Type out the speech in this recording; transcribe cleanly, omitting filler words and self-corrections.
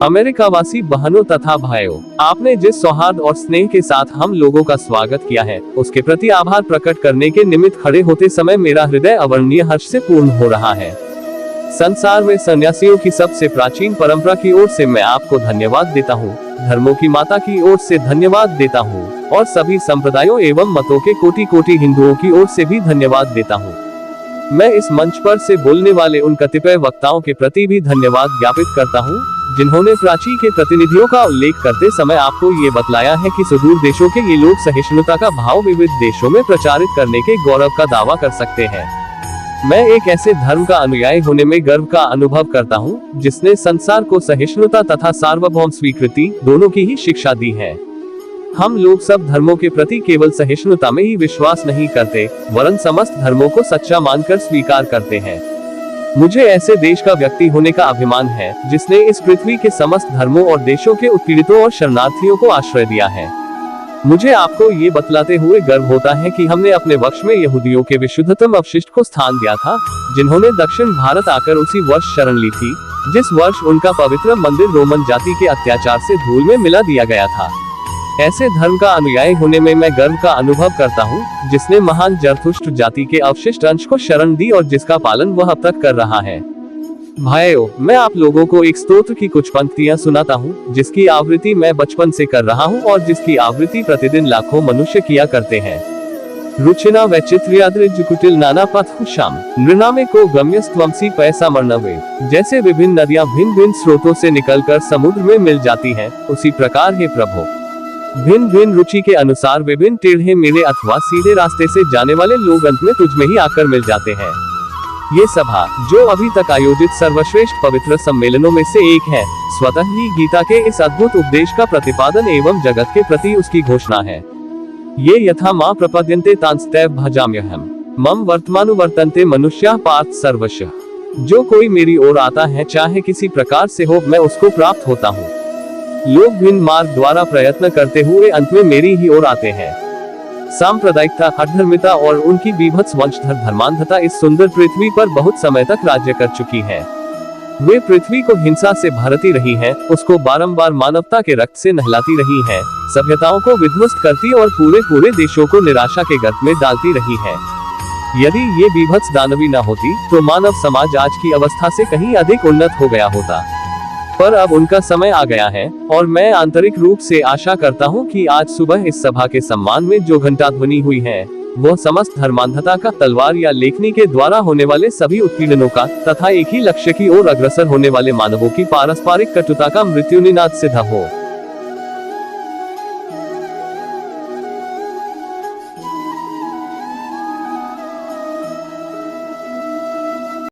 अमेरिकावासी बहनों तथा भाइयों, आपने जिस सौहार्द और स्नेह के साथ हम लोगों का स्वागत किया है, उसके प्रति आभार प्रकट करने के निमित्त खड़े होते समय मेरा हृदय अवर्णनीय हर्ष से पूर्ण हो रहा है। संसार में सन्यासियों की सबसे प्राचीन परंपरा की ओर से मैं आपको धन्यवाद देता हूँ, धर्मों की माता की ओर से धन्यवाद देता हूँ और सभी संप्रदायों एवं मतों के कोटि कोटि हिंदुओं की ओर से भी धन्यवाद देता हूँ। मैं इस मंच पर से बोलने वाले उन कतिपय वक्ताओं के प्रति भी धन्यवाद ज्ञापित करता हूँ, जिन्होंने प्राची के प्रतिनिधियों का उल्लेख करते समय आपको ये बतलाया है कि सुदूर देशों के ये लोग सहिष्णुता का भाव विविध देशों में प्रचारित करने के गौरव का दावा कर सकते हैं। मैं एक ऐसे धर्म का अनुयायी होने में गर्व का अनुभव करता हूँ, जिसने संसार को सहिष्णुता तथा सार्वभौम स्वीकृति दोनों की ही शिक्षा दी है। हम लोग सब धर्मों के प्रति केवल सहिष्णुता में ही विश्वास नहीं करते, वरन समस्त धर्मों को सच्चा मानकर स्वीकार करते हैं। मुझे ऐसे देश का व्यक्ति होने का अभिमान है, जिसने इस पृथ्वी के समस्त धर्मों और देशों के उत्पीड़ितों और शरणार्थियों को आश्रय दिया है। मुझे आपको ये बतलाते हुए गर्व होता है कि हमने अपने वश में यहूदियों के विशुद्धतम अवशिष्ट को स्थान दिया था, जिन्होंने दक्षिण भारत आकर उसी वर्ष शरण ली थी, जिस वर्ष उनका पवित्र मंदिर रोमन जाति के अत्याचार से धूल में मिला दिया गया था। ऐसे धर्म का अनुयायी होने में मैं गर्व का अनुभव करता हूँ, जिसने महान जरथुष्ट्र जाति के अवशिष्ट अंश को शरण दी और जिसका पालन वह अब तक कर रहा है। भाइयों, मैं आप लोगों को एक स्तोत्र की कुछ पंक्तियां सुनाता हूँ, जिसकी आवृत्ति मैं बचपन से कर रहा हूँ और जिसकी आवृत्ति प्रतिदिन लाखों मनुष्य किया करते हैं। रुचिना वैचित्र्याद्रिज कुटिल नाना पथ श्याम नृणामे को गम्यस्त्वमसी पैसा मर्णवे। जैसे विभिन्न नदियां भिन्न भिन्न स्रोतों से निकलकर समुद्र में मिल जाती हैं, उसी प्रकार हे प्रभु, भिन्न भिन्न रुचि के अनुसार विभिन्न टेढ़े मेढ़े अथवा सीधे रास्ते से जाने वाले लोग अंत में तुझ में ही आकर मिल जाते हैं। ये सभा, जो अभी तक आयोजित सर्वश्रेष्ठ पवित्र सम्मेलनों में से एक है, स्वतः ही गीता के इस अद्भुत उपदेश का प्रतिपादन एवं जगत के प्रति उसकी घोषणा है। ये यथा मां प्रपद्यन्ते तांस्तैव भजाम्यहम् मम वर्तमानुवर्तन्ते मनुष्याः पार्थ सर्वशः। जो कोई मेरी ओर आता है, चाहे किसी प्रकार से हो, मैं उसको प्राप्त होता हूँ। लोग भिन्न मार्ग द्वारा प्रयत्न करते हुए अंत में मेरी ही ओर आते हैं। सांप्रदायिकता, अधर्मिता और उनकी बीभत्स वंशधर धर्मांधता इस सुंदर पृथ्वी पर बहुत समय तक राज्य कर चुकी है। वे पृथ्वी को हिंसा से भरती रही हैं, उसको बारंबार मानवता के रक्त से नहलाती रही हैं, सभ्यताओं को विध्वस्त करती और पूरे देशों को निराशा के गर्त में डालती रही है। यदि ये बीभत्स दानवी न होती, तो मानव समाज आज की अवस्था से कहीं अधिक उन्नत हो गया होता। पर अब उनका समय आ गया है और मैं आंतरिक रूप से आशा करता हूं कि आज सुबह इस सभा के सम्मान में जो घंटाध्वनि हुई है, वह समस्त धर्मांधता का, तलवार या लेखनी के द्वारा होने वाले सभी उत्पीड़नों का तथा एक ही लक्ष्य की ओर अग्रसर होने वाले मानवों की पारस्परिक कटुता का मृत्यु निनाद सिद्ध हो।